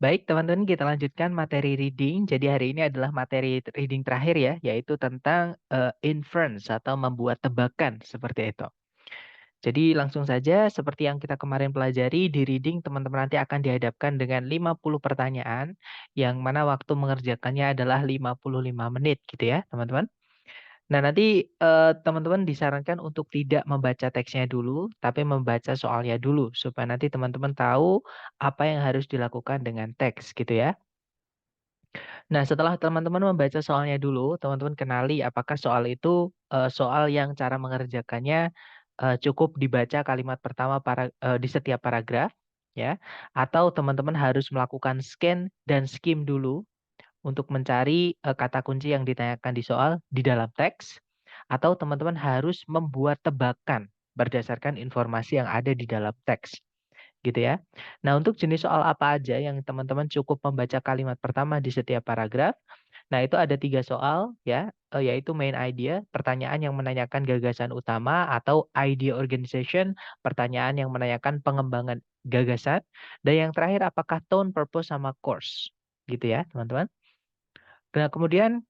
Baik, teman-teman, kita lanjutkan materi reading. Jadi hari ini adalah materi reading terakhir ya, yaitu tentang inference atau membuat tebakan seperti itu. Jadi langsung saja seperti yang kita kemarin pelajari di reading, teman-teman nanti akan dihadapkan dengan 50 pertanyaan yang mana waktu mengerjakannya adalah 55 menit gitu ya, teman-teman. Nah, nanti teman-teman disarankan untuk tidak membaca teksnya dulu, tapi membaca soalnya dulu supaya nanti teman-teman tahu apa yang harus dilakukan dengan teks gitu ya. Nah, setelah teman-teman membaca soalnya dulu, teman-teman kenali apakah soal itu soal yang cara mengerjakannya cukup dibaca kalimat pertama di setiap paragraf, ya, atau teman-teman harus melakukan scan dan skim dulu untuk mencari kata kunci yang ditanyakan di soal di dalam teks, atau teman-teman harus membuat tebakan berdasarkan informasi yang ada di dalam teks gitu ya. Nah, untuk jenis soal apa aja yang teman-teman cukup membaca kalimat pertama di setiap paragraf. Nah, itu ada 3 soal ya, yaitu main idea, pertanyaan yang menanyakan gagasan utama atau idea organization, pertanyaan yang menanyakan pengembangan gagasan, dan yang terakhir apakah tone, purpose, sama course. Gitu ya, teman-teman. Nah, kemudian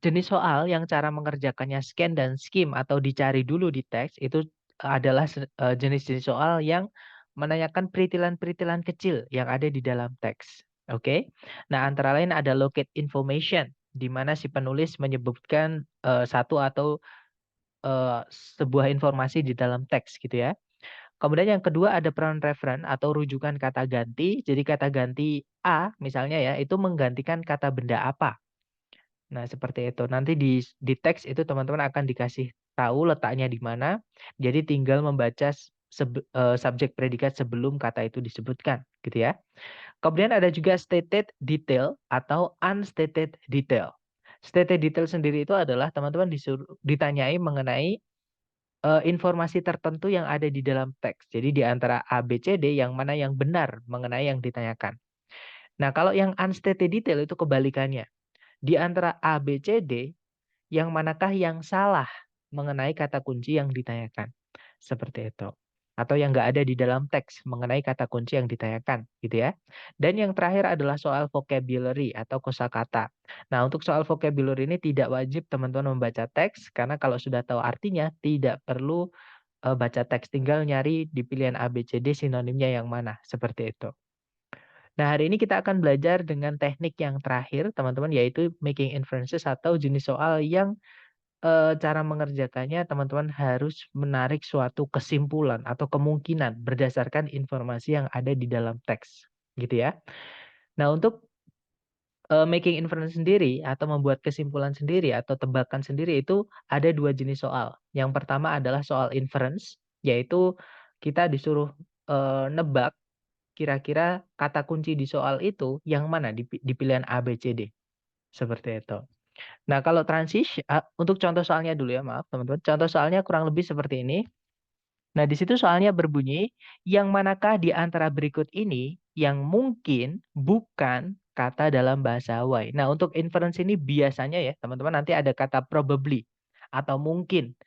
jenis soal yang cara mengerjakannya scan dan skim atau dicari dulu di teks itu adalah jenis-jenis soal yang menanyakan peritilan-peritilan kecil yang ada di dalam teks. Oke. Nah, antara lain ada locate information di mana si penulis menyebutkan satu atau sebuah informasi di dalam teks gitu ya. Kemudian yang kedua ada peran referen atau rujukan kata ganti. Jadi kata ganti A misalnya ya itu menggantikan kata benda apa. Nah, seperti itu. Nanti di teks itu teman-teman akan dikasih tahu letaknya di mana. Jadi tinggal membaca subjek predikat sebelum kata itu disebutkan, gitu ya. Kemudian ada juga stated detail atau unstated detail. Stated detail sendiri itu adalah teman-teman disuruh ditanyai mengenai informasi tertentu yang ada di dalam teks. Jadi di antara A, B, C, D yang mana yang benar mengenai yang ditanyakan. Nah, kalau yang unstated detail itu kebalikannya. Di antara A, B, C, D yang manakah yang salah mengenai kata kunci yang ditanyakan. Seperti itu. Atau yang nggak ada di dalam teks mengenai kata kunci yang ditanyakan, gitu ya. Dan yang terakhir adalah soal vocabulary atau kosakata. Nah, untuk soal vocabulary ini tidak wajib teman-teman membaca teks, karena kalau sudah tahu artinya, tidak perlu baca teks. Tinggal nyari di pilihan A, B, C, D sinonimnya yang mana, seperti itu. Nah, hari ini kita akan belajar dengan teknik yang terakhir, teman-teman, yaitu making inferences atau jenis soal yang cara mengerjakannya teman-teman harus menarik suatu kesimpulan atau kemungkinan berdasarkan informasi yang ada di dalam teks, gitu ya. Nah, untuk making inference sendiri atau membuat kesimpulan sendiri atau tebakan sendiri itu ada 2 jenis soal. Yang pertama adalah soal inference, yaitu kita disuruh nebak kira-kira kata kunci di soal itu yang mana di pilihan A, B, C, D, seperti itu. Nah, kalau untuk contoh soalnya dulu ya, maaf teman-teman. Contoh soalnya kurang lebih seperti ini. Nah, di situ soalnya berbunyi, yang manakah di antara berikut ini yang mungkin bukan kata dalam bahasa Hawaii. Nah, untuk inference ini biasanya ya, teman-teman nanti ada kata probably atau mungkin.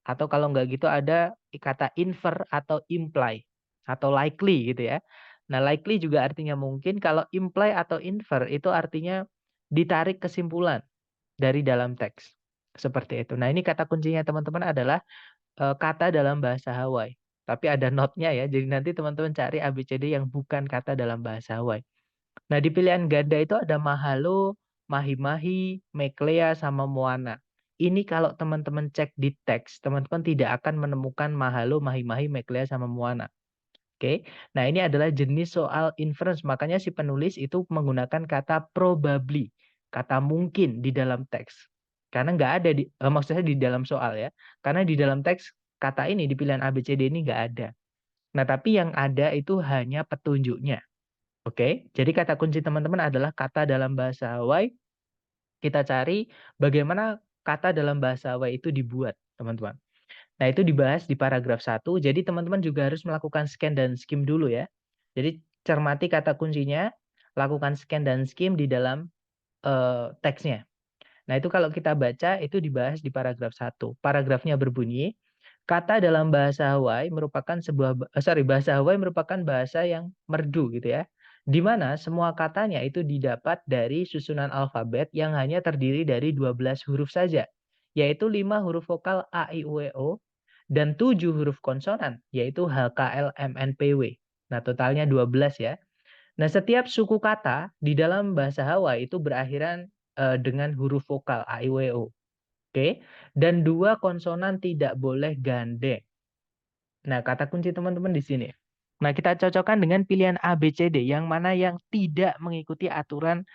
Atau kalau nggak gitu ada kata infer atau imply atau likely gitu ya. Nah, likely juga artinya mungkin. Kalau imply atau infer itu artinya ditarik kesimpulan dari dalam teks. Seperti itu. Nah, ini kata kuncinya teman-teman adalah kata dalam bahasa Hawaii. Tapi ada not-nya ya. Jadi nanti teman-teman cari ABCD yang bukan kata dalam bahasa Hawaii. Nah, di pilihan ganda itu ada Mahalo, Mahi-Mahi, Meklea, sama Moana. Ini kalau teman-teman cek di teks, teman-teman tidak akan menemukan Mahalo, Mahi-Mahi, Meklea, sama Moana. Oke. Nah, ini adalah jenis soal inference. Makanya si penulis itu menggunakan kata probably, kata mungkin di dalam teks. Karena nggak ada maksudnya di dalam soal ya. Karena di dalam teks kata ini di pilihan A, B, C, D ini nggak ada. Nah, tapi yang ada itu hanya petunjuknya. Oke. Jadi kata kunci teman-teman adalah kata dalam bahasa Hawaii. Kita cari bagaimana kata dalam bahasa Hawaii itu dibuat, teman-teman. Nah, itu dibahas di paragraf 1. Jadi teman-teman juga harus melakukan scan dan skim dulu ya. Jadi cermati kata kuncinya, lakukan scan dan skim di dalam teksnya. Nah, itu kalau kita baca itu dibahas di paragraf 1. Paragrafnya berbunyi, kata dalam bahasa Hawaii merupakan bahasa Hawaii merupakan bahasa yang merdu gitu ya. di mana semua katanya itu didapat dari susunan alfabet yang hanya terdiri dari 12 huruf saja, yaitu 5 huruf vokal A, I, U, E, O, dan 7 huruf konsonan, yaitu H, K, L, M, N, P, W. Nah, totalnya 12 ya. Nah, setiap suku kata di dalam bahasa Hawaii itu berakhiran dengan huruf vokal A, I, U, E, O. Oke, dan 2 konsonan tidak boleh gandeng. Nah, kata kunci teman-teman di sini. Nah, kita cocokkan dengan pilihan A, B, C, D, yang mana yang tidak mengikuti aturan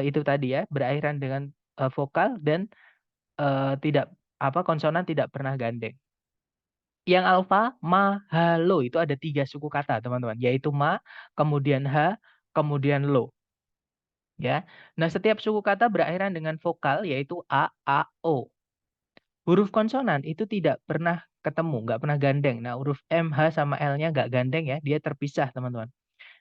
itu tadi ya, berakhiran dengan vokal dan tidak konsonan tidak pernah gandeng. Yang alfa, ma, ha, lo itu ada 3 suku kata, teman-teman, yaitu ma, kemudian ha, kemudian lo, ya. Nah, setiap suku kata berakhiran dengan vokal yaitu a, o. Huruf konsonan itu tidak pernah ketemu, nggak pernah gandeng. Nah, huruf M, H, sama L-nya nggak gandeng ya, dia terpisah, teman-teman.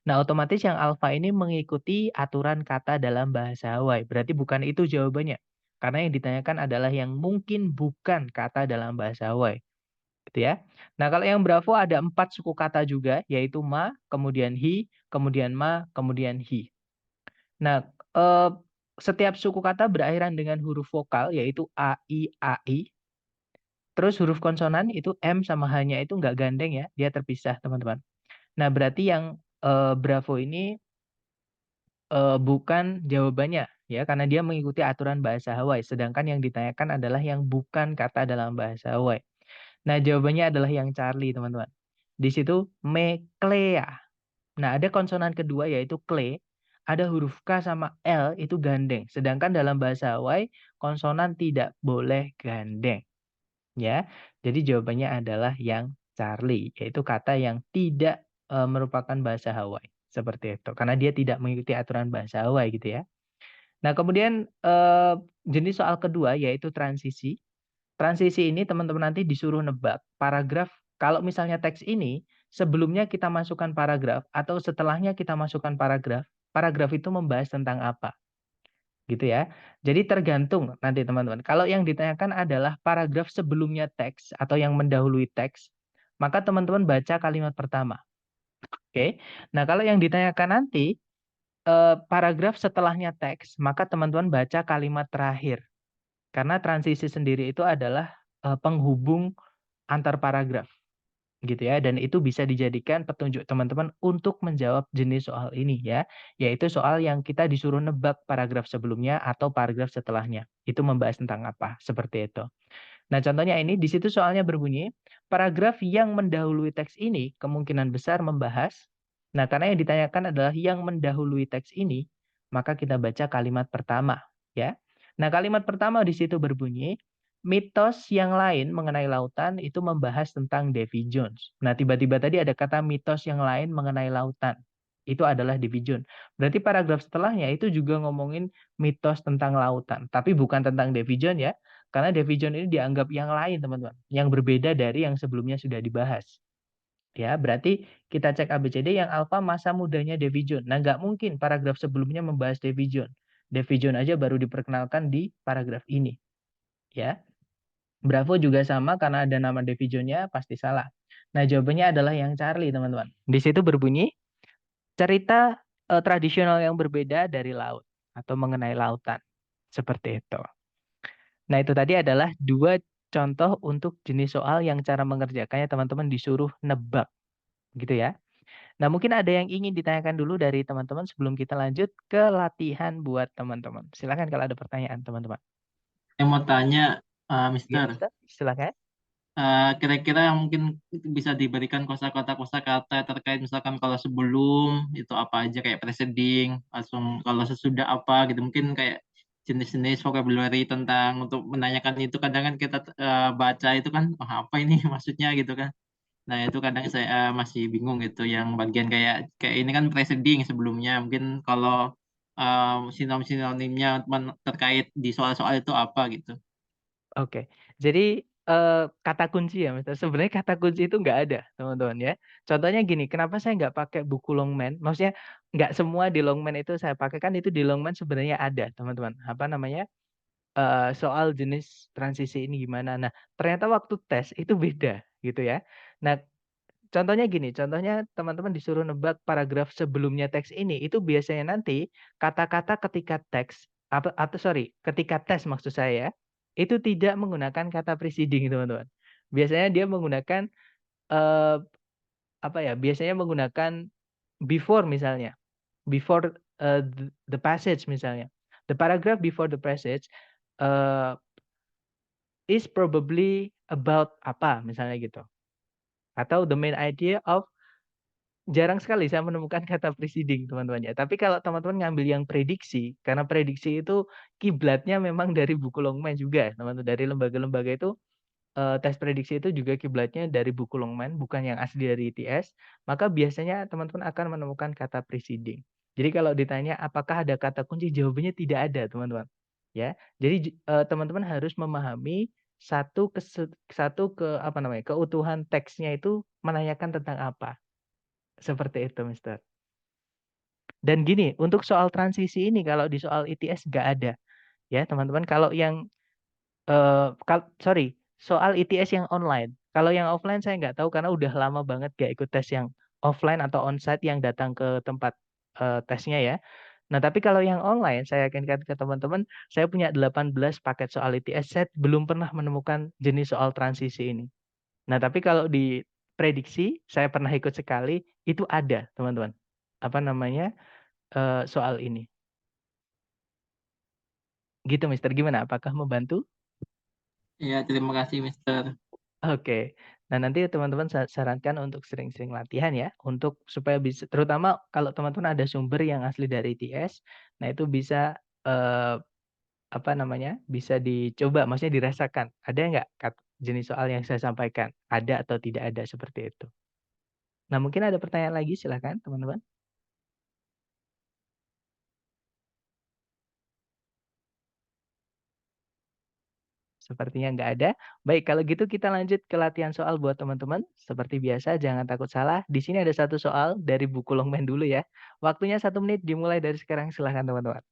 Nah, otomatis yang alfa ini mengikuti aturan kata dalam bahasa Hawaii. Berarti bukan itu jawabannya. Karena yang ditanyakan adalah yang mungkin bukan kata dalam bahasa Hawaii. Gitu ya. Nah, kalau yang Bravo ada 4 suku kata juga, yaitu ma, kemudian hi, kemudian ma, kemudian hi. Nah, setiap suku kata berakhiran dengan huruf vokal, yaitu a, i, a, i. Terus huruf konsonan itu M sama H-nya itu nggak gandeng ya, dia terpisah teman-teman. Nah, berarti yang Bravo ini bukan jawabannya ya, karena dia mengikuti aturan bahasa Hawaii. Sedangkan yang ditanyakan adalah yang bukan kata dalam bahasa Hawaii. Nah, jawabannya adalah yang Charlie teman-teman. Di situ meklea. Nah, ada konsonan kedua yaitu kle. Ada huruf K sama L itu gandeng. Sedangkan dalam bahasa Hawaii konsonan tidak boleh gandeng. Ya, jadi jawabannya adalah yang Charlie, yaitu kata yang tidak merupakan bahasa Hawaii, seperti itu. Karena dia tidak mengikuti aturan bahasa Hawaii gitu ya. Nah, kemudian jenis soal kedua yaitu transisi. Transisi ini teman-teman nanti disuruh nebak paragraf. Kalau misalnya teks ini sebelumnya kita masukkan paragraf atau setelahnya kita masukkan paragraf, paragraf itu membahas tentang apa? Gitu ya. Jadi tergantung nanti teman-teman. Kalau yang ditanyakan adalah paragraf sebelumnya teks atau yang mendahului teks, maka teman-teman baca kalimat pertama. Oke. Nah, kalau yang ditanyakan nanti paragraf setelahnya teks, maka teman-teman baca kalimat terakhir. Karena transisi sendiri itu adalah penghubung antar paragraf. Gitu ya, dan itu bisa dijadikan petunjuk teman-teman untuk menjawab jenis soal ini ya, yaitu soal yang kita disuruh nebak paragraf sebelumnya atau paragraf setelahnya. Itu membahas tentang apa, seperti itu. Nah, contohnya ini di situ soalnya berbunyi, paragraf yang mendahului teks ini kemungkinan besar membahas. Nah, karena yang ditanyakan adalah yang mendahului teks ini, maka kita baca kalimat pertama ya. Nah, kalimat pertama di situ berbunyi, mitos yang lain mengenai lautan itu membahas tentang Davy Jones. Nah, tiba-tiba tadi ada kata mitos yang lain mengenai lautan. Itu adalah Davy Jones. Berarti paragraf setelahnya itu juga ngomongin mitos tentang lautan. Tapi bukan tentang Davy Jones ya. Karena Davy Jones ini dianggap yang lain, teman-teman. Yang berbeda dari yang sebelumnya sudah dibahas. Ya, berarti kita cek ABCD yang alfa masa mudanya Davy Jones. Nah, nggak mungkin paragraf sebelumnya membahas Davy Jones. Davy Jones aja baru diperkenalkan di paragraf ini. Ya. Bravo juga sama karena ada nama Davy Jones-nya pasti salah. Nah, jawabannya adalah yang Charlie, teman-teman. Di situ berbunyi cerita tradisional yang berbeda dari laut atau mengenai lautan. Seperti itu. Nah, itu tadi adalah 2 contoh untuk jenis soal yang cara mengerjakannya teman-teman disuruh nebak, gitu ya. Nah, mungkin ada yang ingin ditanyakan dulu dari teman-teman sebelum kita lanjut ke latihan buat teman-teman. Silakan kalau ada pertanyaan, teman-teman. Saya mau tanya, Iya, Mister, Mister. Silakan. kira-kira yang mungkin bisa diberikan kosakata-kosakata terkait misalkan kalau sebelum itu apa aja kayak preceding, langsung kalau sesudah apa gitu mungkin kayak jenis-jenis vocabulary tentang untuk menanyakan itu kadang kan kita baca itu kan oh, apa ini maksudnya gitu kan. Nah itu kadang saya masih bingung gitu yang bagian kayak kayak ini kan preceding sebelumnya mungkin kalau sinonim-sinonimnya terkait di soal-soal itu apa gitu. Oke. Jadi, kata kunci ya, Mister. Sebenarnya kata kunci itu nggak ada, teman-teman ya. Contohnya gini, kenapa saya nggak pakai buku Longman? Maksudnya nggak semua di Longman itu saya pakai, kan itu di Longman sebenarnya ada, teman-teman. Apa namanya, soal jenis transisi ini gimana. Nah, ternyata waktu tes itu beda, gitu ya. Nah, Contohnya gini, contohnya teman-teman disuruh nebak paragraf sebelumnya teks ini, itu biasanya nanti kata-kata ketika teks atau sorry, ketika tes maksud saya, itu tidak menggunakan kata preceding, teman-teman. Biasanya dia menggunakan, eee, apa ya, biasanya menggunakan before misalnya, before, the passage misalnya. The paragraph before the passage, eee, is probably about apa, misalnya gitu. Atau the main idea of. Jarang sekali saya menemukan kata preceding, teman-teman, ya. Tapi kalau teman-teman ngambil yang prediksi, karena prediksi itu kiblatnya memang dari buku Longman juga, teman-teman, dari lembaga-lembaga itu, tes prediksi itu juga kiblatnya dari buku Longman, bukan yang asli dari ITS, maka biasanya teman-teman akan menemukan kata preceding. Jadi kalau ditanya apakah ada kata kunci, jawabannya tidak ada, teman-teman, ya. Jadi teman-teman harus memahami satu ke apa namanya, keutuhan teksnya itu menanyakan tentang apa. Seperti itu, Mister. Dan gini, untuk soal transisi ini kalau di soal ITS nggak ada, ya teman-teman. Kalau yang, sorry, soal ITS yang online. Kalau yang offline saya nggak tahu karena udah lama banget nggak ikut tes yang offline atau onsite yang datang ke tempat, tesnya ya. Nah, tapi kalau yang online saya yakinkan ke teman-teman, saya punya 18 paket soal ITS, saya belum pernah menemukan jenis soal transisi ini. Nah, tapi kalau di prediksi, saya pernah ikut sekali, itu ada teman-teman, apa namanya, soal ini. Gitu Mister, gimana? Apakah membantu? Iya, terima kasih, Mister. Oke. Nah, nanti teman-teman sarankan untuk sering-sering latihan ya, untuk supaya bisa terutama kalau teman-teman ada sumber yang asli dari ITS, nah itu bisa, eee, apa namanya, bisa dicoba, maksudnya dirasakan. Ada nggak jenis soal yang saya sampaikan? Ada atau tidak ada, seperti itu. Nah, mungkin ada pertanyaan lagi, silakan teman-teman. Sepertinya nggak ada. Baik, kalau gitu kita lanjut ke latihan soal buat teman-teman. Seperti biasa, jangan takut salah. Di sini ada satu soal dari buku Longman dulu ya. Waktunya 1 menit dimulai dari sekarang. Silahkan teman-teman.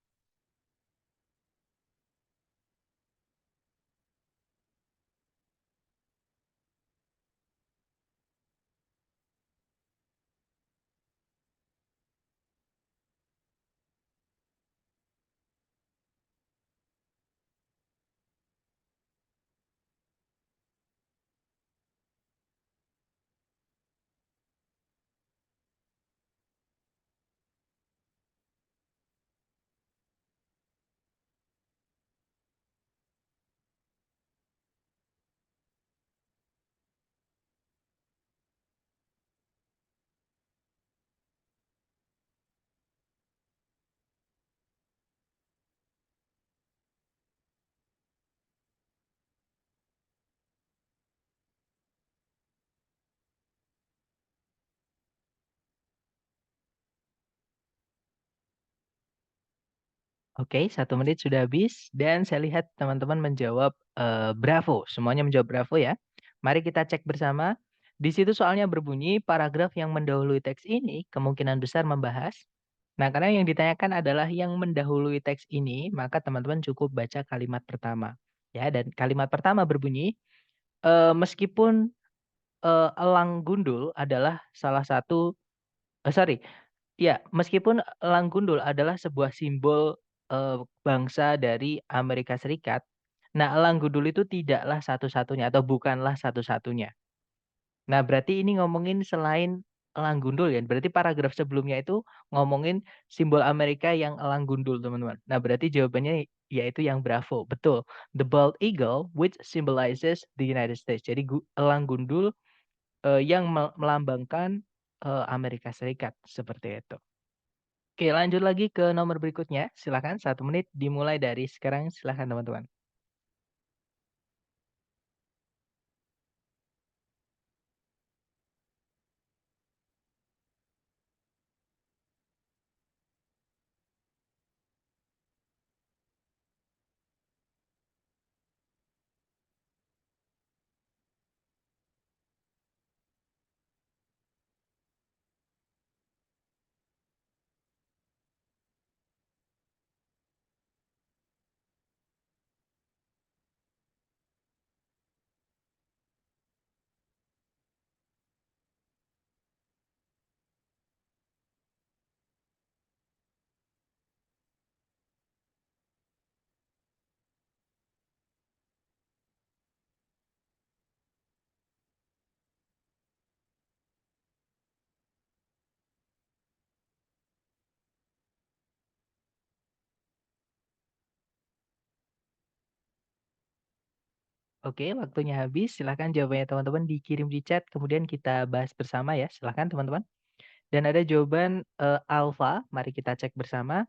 Oke, 1 menit sudah habis dan saya lihat teman-teman menjawab, bravo, semuanya menjawab bravo ya. Mari kita cek bersama. Di situ soalnya berbunyi, paragraf yang mendahului teks ini kemungkinan besar membahas. Nah, karena yang ditanyakan adalah yang mendahului teks ini, maka teman-teman cukup baca kalimat pertama. Ya, dan kalimat pertama berbunyi, meskipun, elang gundul adalah salah satu, sorry, ya, meskipun elang gundul adalah sebuah simbol, bangsa dari Amerika Serikat, nah elang gundul itu tidaklah satu-satunya atau bukanlah satu-satunya. Nah, berarti ini ngomongin selain elang gundul ya, berarti paragraf sebelumnya itu ngomongin simbol Amerika yang elang gundul, teman-teman. Nah, berarti jawabannya yaitu yang bravo, betul. The bald eagle which symbolizes the United States. Jadi elang gundul, yang melambangkan, Amerika Serikat, seperti itu. Oke, lanjut lagi ke nomor berikutnya, silakan 1 menit dimulai dari sekarang, silakan teman-teman. Oke, waktunya habis. Silahkan jawabannya teman-teman dikirim di chat, kemudian kita bahas bersama ya. Silahkan teman-teman. Dan ada jawaban, alfa, mari kita cek bersama.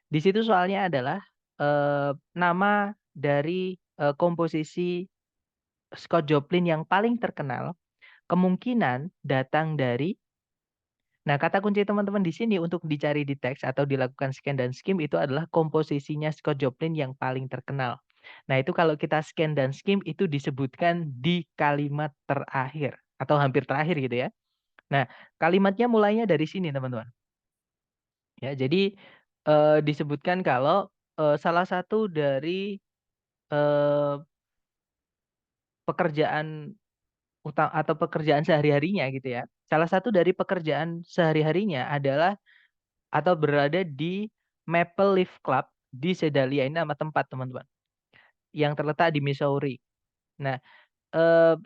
Di situ soalnya adalah, nama dari, komposisi Scott Joplin yang paling terkenal, kemungkinan datang dari nah, kata kunci teman-teman di sini untuk dicari di teks atau dilakukan scan dan skim itu adalah komposisinya Scott Joplin yang paling terkenal. Nah, itu kalau kita scan dan skim itu disebutkan di kalimat terakhir atau hampir terakhir gitu ya. Nah, kalimatnya mulainya dari sini teman-teman, ya. Jadi, disebutkan kalau, salah satu dari, eee, pekerjaan atau pekerjaan sehari-harinya gitu ya, salah satu dari pekerjaan sehari-harinya adalah atau berada di Maple Leaf Club di Sedalia, ini nama tempat teman-teman, yang terletak di Missouri. Nah,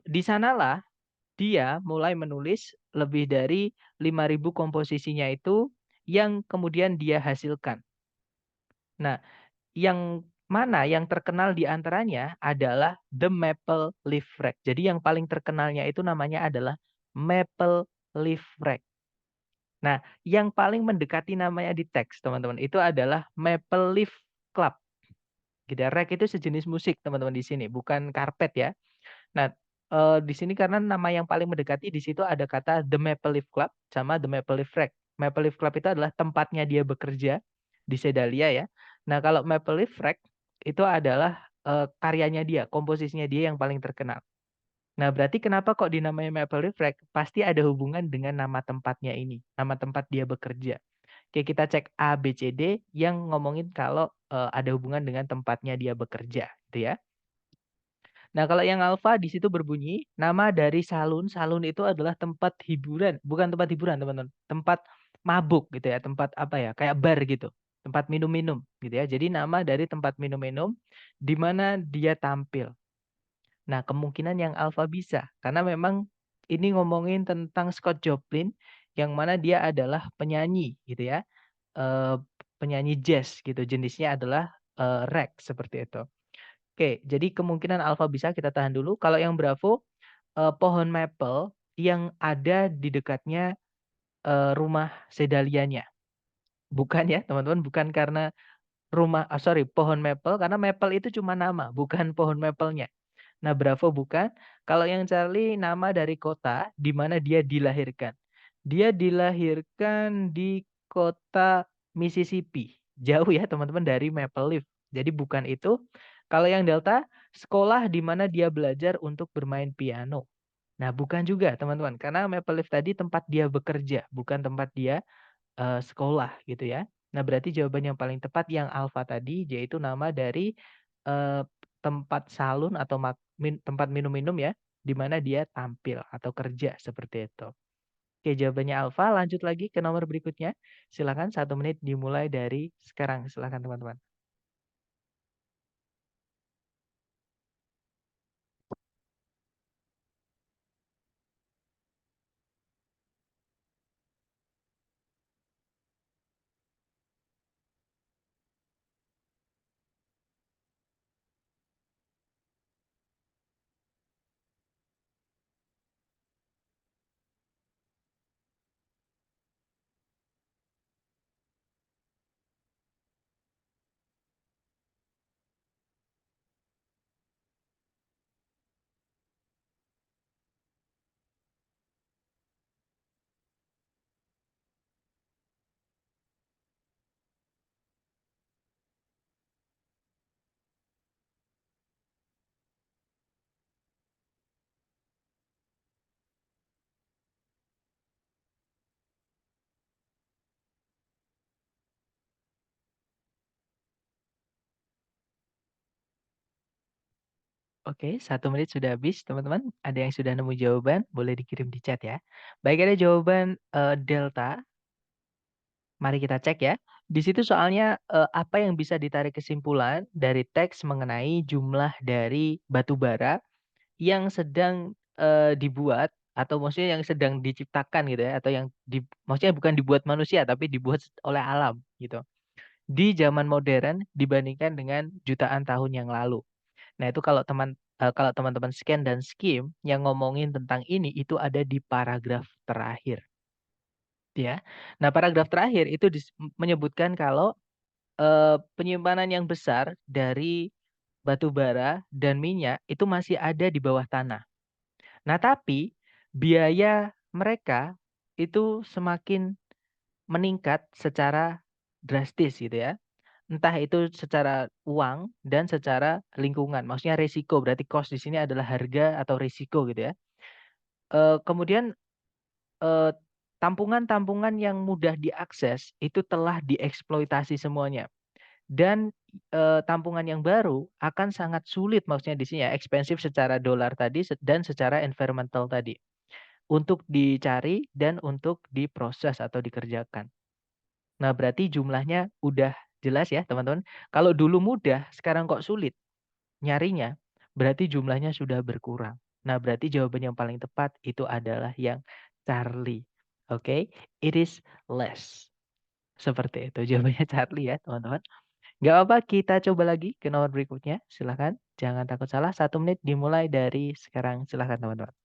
di sanalah dia mulai menulis lebih dari 5.000 komposisinya itu yang kemudian dia hasilkan. Nah, yang mana yang terkenal di antaranya adalah The Maple Leaf Rag. Jadi yang paling terkenalnya itu namanya adalah Maple Leaf Rag. Nah, yang paling mendekati namanya di teks teman-teman, itu adalah Maple Leaf Club, gitu ya. Rag itu sejenis musik teman-teman di sini, bukan karpet ya. Nah, di sini karena nama yang paling mendekati di situ ada kata The Maple Leaf Club sama The Maple Leaf Rag. Maple Leaf Club itu adalah tempatnya dia bekerja di Sedalia ya. Nah, kalau Maple Leaf Rag itu adalah, karyanya dia, komposisinya dia yang paling terkenal. Nah, berarti kenapa kok dinamai Maple Leaf Rag? Pasti ada hubungan dengan nama tempatnya ini, nama tempat dia bekerja. Oke, kita cek A, B, C, D yang ngomongin kalau, ada hubungan dengan tempatnya dia bekerja, gitu ya. Nah, kalau yang alfa di situ berbunyi, nama dari salon, salon itu adalah tempat hiburan, bukan tempat hiburan teman-teman, tempat mabuk gitu ya, tempat apa ya, kayak bar gitu, tempat minum-minum gitu ya. Jadi nama dari tempat minum-minum di mana dia tampil. Nah, kemungkinan yang alfa bisa, karena memang ini ngomongin tentang Scott Joplin yang mana dia adalah penyanyi gitu ya, eee, penyanyi jazz gitu, jenisnya adalah, rag seperti itu. Oke, jadi kemungkinan alfa bisa kita tahan dulu. Kalau yang bravo, pohon maple yang ada di dekatnya, rumah Sedalianya. Bukan ya teman-teman, bukan karena sorry, pohon maple karena maple itu cuma nama, bukan pohon maple-nya. Nah, Bravo bukan. Kalau yang Charlie nama dari kota di mana dia dilahirkan. Dia dilahirkan di kota Mississippi. Jauh ya teman-teman dari Maple Leaf. Jadi bukan itu. Kalau yang Delta, sekolah di mana dia belajar untuk bermain piano. Nah, bukan juga teman-teman. Karena Maple Leaf tadi tempat dia bekerja, bukan tempat dia sekolah gitu ya. Nah, berarti jawaban yang paling tepat yang alfa tadi, yaitu nama dari, eee, tempat salun atau tempat minum-minum ya, di mana dia tampil atau kerja seperti itu. Oke, jawabannya alfa, lanjut lagi ke nomor berikutnya. Silakan 1 menit dimulai dari sekarang, silakan teman-teman. Oke, 1 menit sudah habis teman-teman. Ada yang sudah nemu jawaban, boleh dikirim di chat ya. Baik, ada jawaban, delta. Mari kita cek ya. Di situ soalnya, apa yang bisa ditarik kesimpulan dari teks mengenai jumlah dari batu bara yang sedang, dibuat atau maksudnya yang sedang diciptakan gitu ya, atau yang maksudnya bukan dibuat manusia, tapi dibuat oleh alam gitu, di zaman modern dibandingkan dengan jutaan tahun yang lalu. Nah, itu kalau kalau teman-teman scan dan skim yang ngomongin tentang ini itu ada di paragraf terakhir, ya. Nah, paragraf terakhir itu menyebutkan kalau penyimpanan yang besar dari batu bara dan minyak itu masih ada di bawah tanah. Nah, tapi biaya mereka itu semakin meningkat secara drastis gitu ya. Entah itu secara uang dan secara lingkungan. Maksudnya resiko, berarti cost di sini adalah harga atau risiko gitu ya. Kemudian eh, tampungan-tampungan yang mudah diakses itu telah dieksploitasi semuanya. Dan tampungan yang baru akan sangat sulit, maksudnya di sini ya, expensive secara dolar tadi dan secara environmental tadi untuk dicari dan untuk diproses atau dikerjakan. Nah, berarti jumlahnya udah jelas ya, teman-teman. Kalau dulu mudah, sekarang kok sulit nyarinya, berarti jumlahnya sudah berkurang. Nah, berarti jawaban yang paling tepat itu adalah yang Charlie. Oke, it is less. Seperti itu jawabannya Charlie ya, teman-teman. Nggak apa-apa, kita coba lagi ke nomor berikutnya. Silahkan, jangan takut salah. 1 menit dimulai dari sekarang. Silahkan, teman-teman.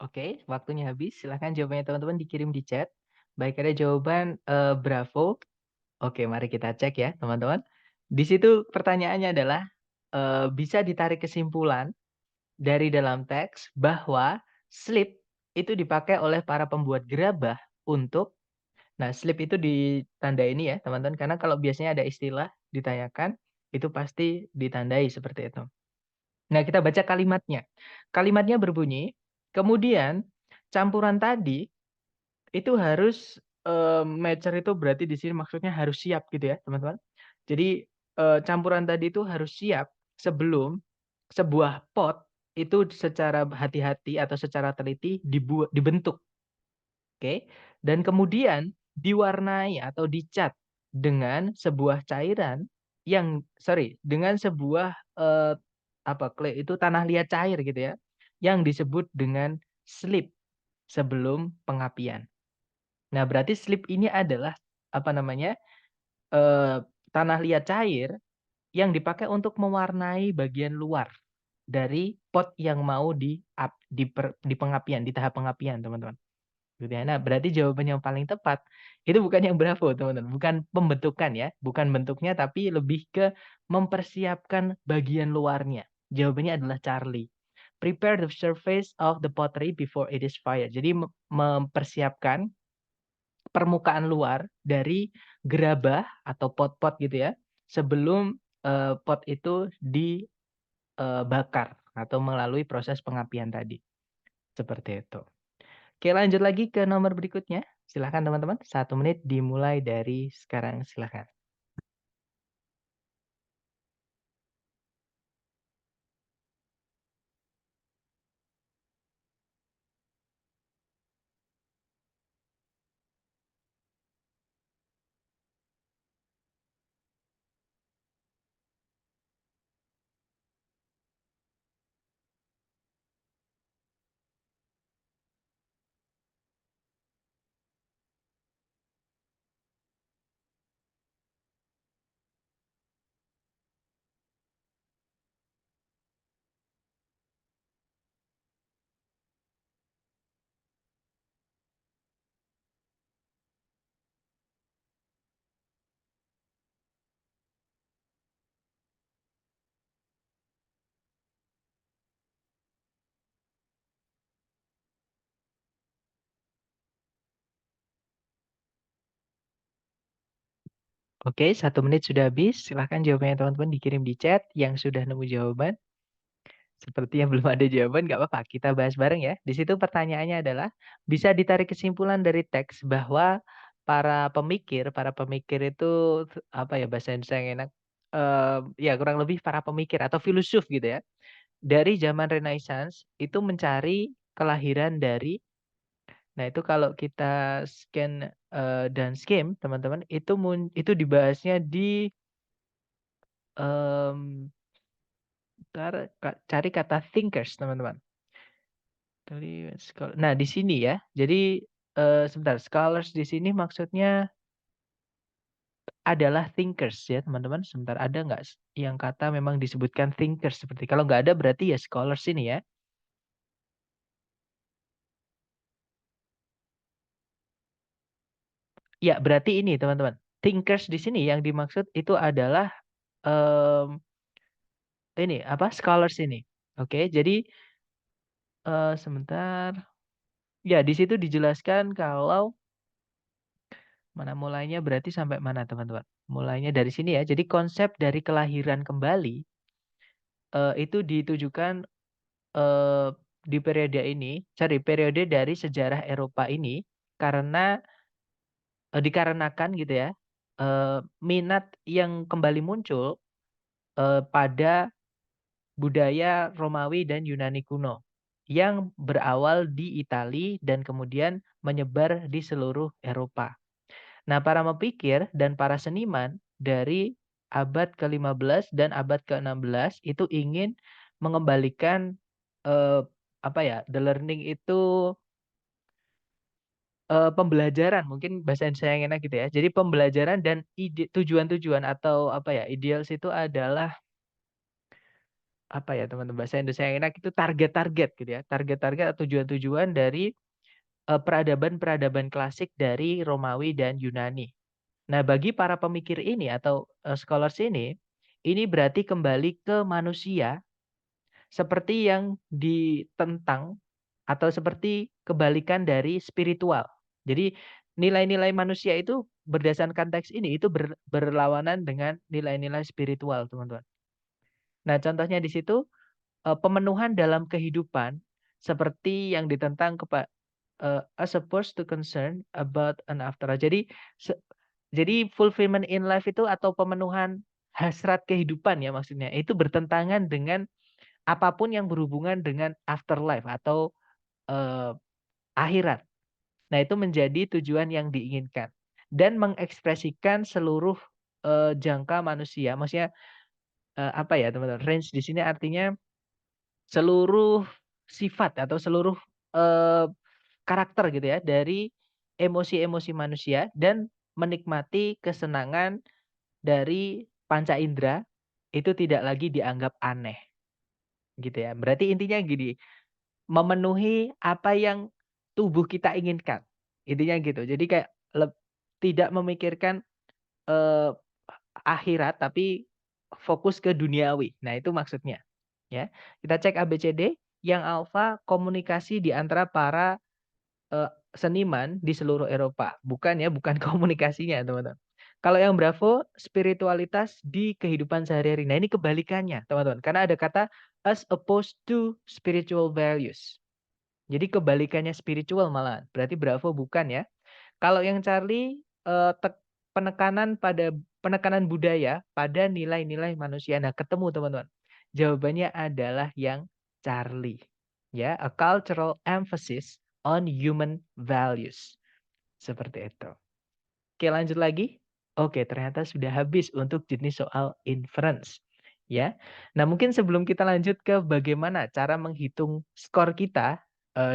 Oke, waktunya habis. Silahkan jawabannya teman-teman dikirim di chat. Baik, ada jawaban bravo. Oke, mari kita cek ya, teman-teman. Di situ pertanyaannya adalah bisa ditarik kesimpulan dari dalam teks bahwa slip itu dipakai oleh para pembuat gerabah untuk, nah, slip itu ditanda ini ya, teman-teman, karena kalau biasanya ada istilah ditanyakan, itu pasti ditandai seperti itu. Nah, kita baca kalimatnya. Kalimatnya berbunyi, kemudian campuran tadi itu harus, mature itu berarti di sini maksudnya harus siap gitu ya, teman-teman. Jadi, campuran tadi itu harus siap sebelum sebuah pot itu secara hati-hati atau secara teliti dibentuk, oke. Dan kemudian diwarnai atau dicat dengan sebuah cairan dengan sebuah, itu tanah liat cair gitu ya, yang disebut dengan slip sebelum pengapian. Nah, berarti slip ini adalah, apa namanya, eee, tanah liat cair yang dipakai untuk mewarnai bagian luar dari pot yang mau di pengapian, di tahap pengapian, teman-teman. Gitu ya. Nah, berarti jawaban yang paling tepat itu bukan yang bravo, teman-teman, bukan pembentukan ya, bukan bentuknya, tapi lebih ke mempersiapkan bagian luarnya. Jawabannya adalah Charlie. Prepare the surface of the pottery before it is fired. Jadi mempersiapkan permukaan luar dari gerabah atau pot-pot gitu ya, sebelum, pot itu dibakar atau melalui proses pengapian tadi, seperti itu. Oke, lanjut lagi ke nomor berikutnya. Silahkan teman-teman, 1 menit dimulai dari sekarang, silahkan. Oke, 1 menit sudah habis. Silahkan jawabannya teman-teman dikirim di chat yang sudah nemu jawaban. Sepertinya belum ada jawaban, nggak apa-apa. Kita bahas bareng ya. Di situ pertanyaannya adalah, bisa ditarik kesimpulan dari teks bahwa para pemikir itu, apa ya bahasa Indonesia yang enak, ya kurang lebih para pemikir atau filosof gitu ya. Dari zaman Renaissance itu mencari kelahiran dari, nah itu kalau kita scan dan skim teman-teman itu itu dibahasnya di em, cari kata thinkers teman-teman. Nah di sini ya, jadi sebentar, scholars di sini maksudnya adalah thinkers ya teman-teman. Sebentar, ada nggak yang kata memang disebutkan thinkers seperti, kalau nggak ada berarti ya scholars ini ya. Ya, berarti ini teman-teman. Thinkers di sini yang dimaksud itu adalah em, ini apa? Scholars ini. Oke, jadi sebentar. Ya, di situ dijelaskan kalau mana mulainya berarti sampai mana teman-teman? Mulainya dari sini ya. Jadi konsep dari kelahiran kembali itu ditujukan eh, di periode ini, sorry, periode dari sejarah Eropa ini karena dikarenakan gitu ya, minat yang kembali muncul pada budaya Romawi dan Yunani kuno yang berawal di Italia dan kemudian menyebar di seluruh Eropa. Nah, para pemikir dan para seniman dari abad ke-15 dan abad ke-16 itu ingin mengembalikan eh, apa ya, the learning itu pembelajaran, mungkin bahasa Indonesia yang enak gitu ya. Jadi pembelajaran dan tujuan-tujuan atau apa ya, ideals itu adalah apa ya teman-teman, bahasa Indonesia yang enak itu target-target gitu ya. Target-target atau tujuan-tujuan dari peradaban-peradaban klasik dari Romawi dan Yunani. Nah, bagi para pemikir ini atau scholars ini berarti kembali ke manusia seperti yang ditentang atau seperti kebalikan dari spiritual. Jadi nilai-nilai manusia itu berdasarkan teks ini itu berlawanan dengan nilai-nilai spiritual, teman-teman. Nah, contohnya di situ pemenuhan dalam kehidupan seperti yang ditentang as opposed to concern about an afterlife. Jadi fulfillment in life itu atau pemenuhan hasrat kehidupan ya maksudnya itu bertentangan dengan apapun yang berhubungan dengan afterlife atau eh, akhirat. Nah, itu menjadi tujuan yang diinginkan dan mengekspresikan seluruh jangka manusia. Maksudnya apa ya, teman-teman? Range di sini artinya seluruh sifat atau seluruh eh, karakter gitu ya dari emosi-emosi manusia dan menikmati kesenangan dari panca indera itu tidak lagi dianggap aneh gitu ya. Berarti intinya gini, memenuhi apa yang tubuh kita inginkan. Intinya gitu. Jadi kayak tidak memikirkan eh, akhirat tapi fokus ke duniawi. Nah, itu maksudnya. Ya. Kita cek ABCD, yang alfa komunikasi di antara para seniman di seluruh Eropa. Bukan ya, bukan komunikasinya, teman-teman. Kalau yang Bravo, spiritualitas di kehidupan sehari-hari. Nah, ini kebalikannya, teman-teman. Karena ada kata as opposed to spiritual values. Jadi kebalikannya spiritual malah. Berarti Bravo bukan ya. Kalau yang Charlie penekanan budaya pada nilai-nilai manusia. Nah, ketemu teman-teman. Jawabannya adalah yang Charlie. Ya, a cultural emphasis on human values. Seperti itu. Oke, lanjut lagi. Oke, ternyata sudah habis untuk jenis soal inference. Ya. Nah, mungkin sebelum kita lanjut ke bagaimana cara menghitung skor kita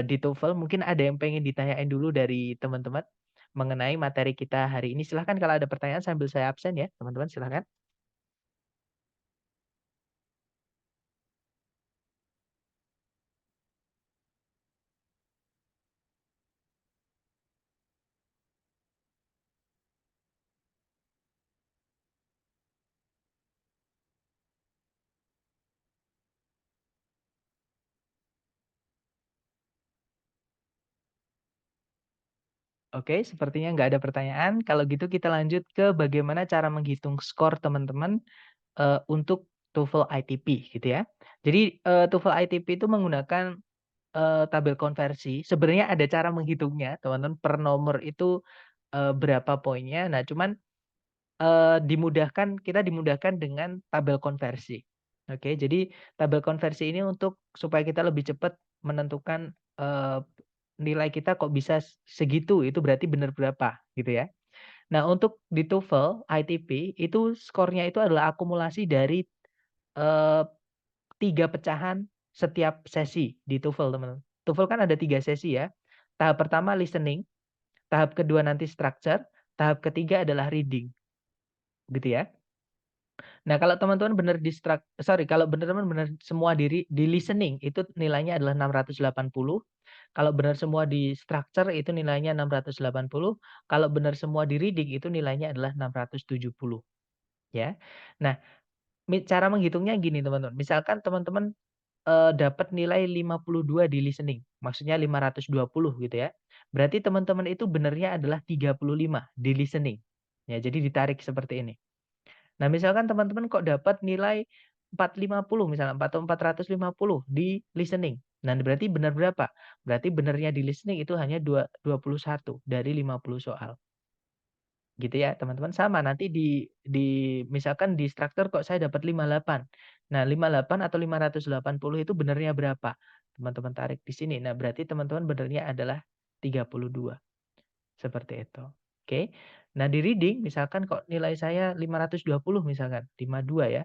di TOEFL, mungkin ada yang pengen ditanyain dulu dari teman-teman mengenai materi kita hari ini. Silahkan kalau ada pertanyaan sambil saya absen ya, teman-teman silahkan. Oke, sepertinya nggak ada pertanyaan. Kalau gitu kita lanjut ke bagaimana cara menghitung skor teman-teman untuk TOEFL ITP gitu ya. Jadi, TOEFL ITP itu menggunakan, tabel konversi. Sebenarnya ada cara menghitungnya teman-teman, per nomor itu, berapa poinnya. Nah cuman, kita dimudahkan dengan tabel konversi. Oke, jadi tabel konversi ini untuk supaya kita lebih cepat menentukan, nilai kita kok bisa segitu, itu berarti benar berapa, gitu ya. Nah, untuk di TOEFL ITP itu skornya itu adalah akumulasi dari, eee, 3 pecahan setiap sesi di TOEFL, teman-teman. TOEFL kan ada 3 sesi ya. Tahap pertama listening, tahap kedua nanti structure, tahap ketiga adalah reading, gitu ya. Nah, kalau teman-teman benar kalau teman-teman benar semua di listening itu nilainya adalah 680. Kalau benar semua di structure itu nilainya 680. Kalau benar semua di reading itu nilainya adalah 670, ya. Nah, cara menghitungnya gini teman-teman, misalkan teman-teman, dapat nilai 52 di listening, maksudnya 520 gitu ya. Berarti teman-teman itu benarnya adalah 35 di listening. Ya, jadi ditarik seperti ini. Nah, misalkan teman-teman kok dapat nilai 450 misalnya, atau 450 di listening. Nah, berarti benar berapa? Berarti benarnya di listening itu hanya 21 dari 50 soal. Gitu ya, teman-teman. Sama nanti misalkan di struktur kok saya dapat 58. Nah, 58 atau 580 itu benarnya berapa? Teman-teman tarik di sini. Nah, berarti teman-teman benarnya adalah 32. Seperti itu. Oke. Nah, di reading misalkan kok nilai saya 520 misalkan, 52 ya.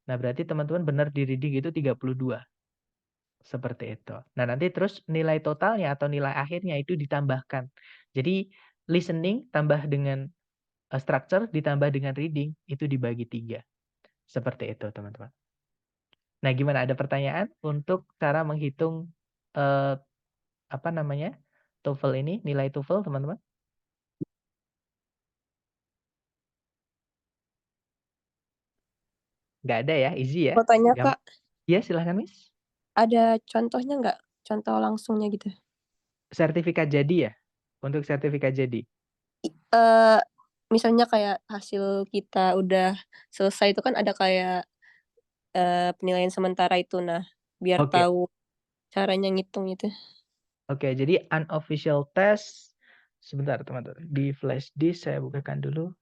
Nah, berarti teman-teman benar di reading itu 32. Seperti itu. Nah, nanti terus nilai totalnya atau nilai akhirnya itu ditambahkan. Jadi listening tambah dengan structure ditambah dengan reading itu dibagi 3. Seperti itu, teman-teman. Nah, gimana ada pertanyaan untuk cara menghitung eee, apa namanya? TOEFL ini, nilai TOEFL, teman-teman? Nggak ada ya, easy ya? Mau tanya Kak, Iya, silahkan, Miss. ada contohnya nggak? Contoh langsungnya gitu. Sertifikat jadi ya? Untuk sertifikat jadi? Eh, misalnya kayak hasil kita udah selesai itu kan ada kayak penilaian sementara itu. Nah, biar Oke. tahu caranya ngitung itu. Oke, jadi unofficial test sebentar, teman-teman. Di flash disk saya bukakan dulu.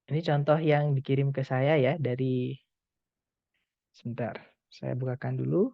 Ini contoh yang dikirim ke saya ya dari sebentar, saya bukakan dulu.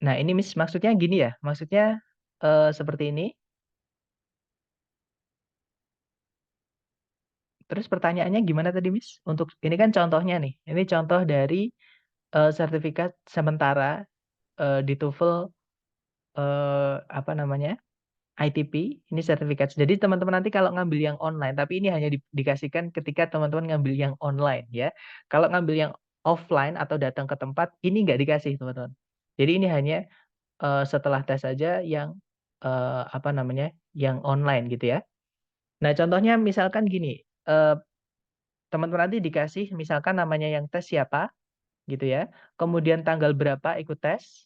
Nah, ini Miss maksudnya gini ya, maksudnya seperti ini. Terus pertanyaannya gimana tadi, Miss? Untuk ini kan contohnya nih. Ini contoh dari sertifikat sementara di TOEFL apa namanya? ITP, ini sertifikat. Jadi teman-teman nanti kalau ngambil yang online, tapi ini hanya dikasihkan ketika teman-teman ngambil yang online ya. Kalau ngambil yang offline atau datang ke tempat, ini nggak dikasih teman-teman. Jadi ini hanya setelah tes saja yang apa namanya? Yang online gitu ya. Nah, contohnya misalkan gini, teman-teman nanti dikasih misalkan namanya yang tes siapa gitu ya. Kemudian tanggal berapa ikut tes.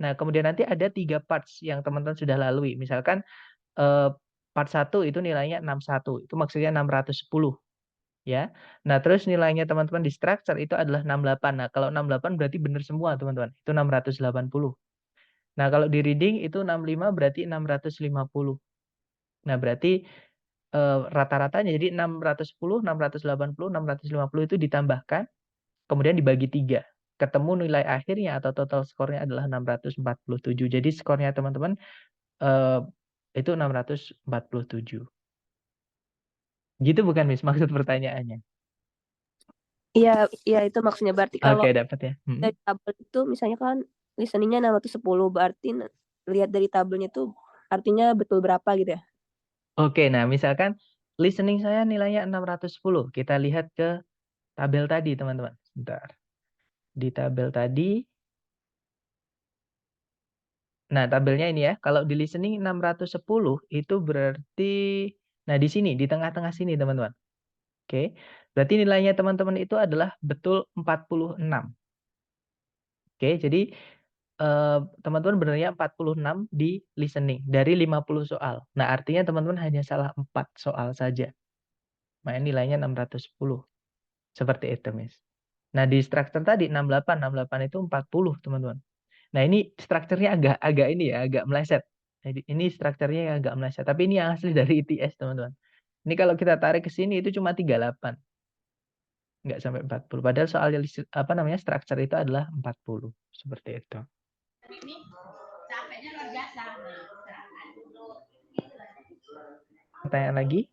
Nah, kemudian nanti ada 3 parts yang teman-teman sudah lalui. Misalkan part 1 itu nilainya 61, itu maksudnya 610 ya. Nah, terus nilainya teman-teman di structure itu adalah 68. Nah, kalau 68 berarti benar semua teman-teman, itu 680. Nah, kalau di reading itu 65 berarti 650. Nah, berarti rata-ratanya jadi 610, 680, 650 itu ditambahkan, kemudian dibagi 3. Ketemu nilai akhirnya atau total skornya adalah 647. Jadi skornya teman-teman eee, itu 647. Gitu bukan, Miss, maksud pertanyaannya? Iya, itu maksudnya. Berarti kalau Oke, dapat ya. dari tabel itu misalnya kan listeningnya 610, berarti lihat dari tabelnya itu artinya betul berapa gitu ya? Oke, nah misalkan listening saya nilainya 610. Kita lihat ke tabel tadi, teman-teman. Sebentar. Di tabel tadi, nah tabelnya ini ya, kalau di listening 610 itu berarti, nah di sini, di tengah-tengah sini teman-teman. Oke, berarti nilainya teman-teman itu adalah betul 46. Oke, jadi teman-teman benernya 46 di listening dari 50 soal. Nah, artinya teman-teman hanya salah 4 soal saja. Makanya nilainya 610. Seperti itu, Miss. Nah, di structure tadi 68, 68 itu 40, teman-teman. Nah, ini strukturnya agak ini ya, agak meleset. Jadi ini strukturnya yang agak meleset, tapi ini yang asli dari ITS, teman-teman. Ini kalau kita tarik ke sini itu cuma 38. Nggak sampai 40. Padahal soal apa namanya structure itu adalah 40. Seperti itu. Pertanyaan lagi?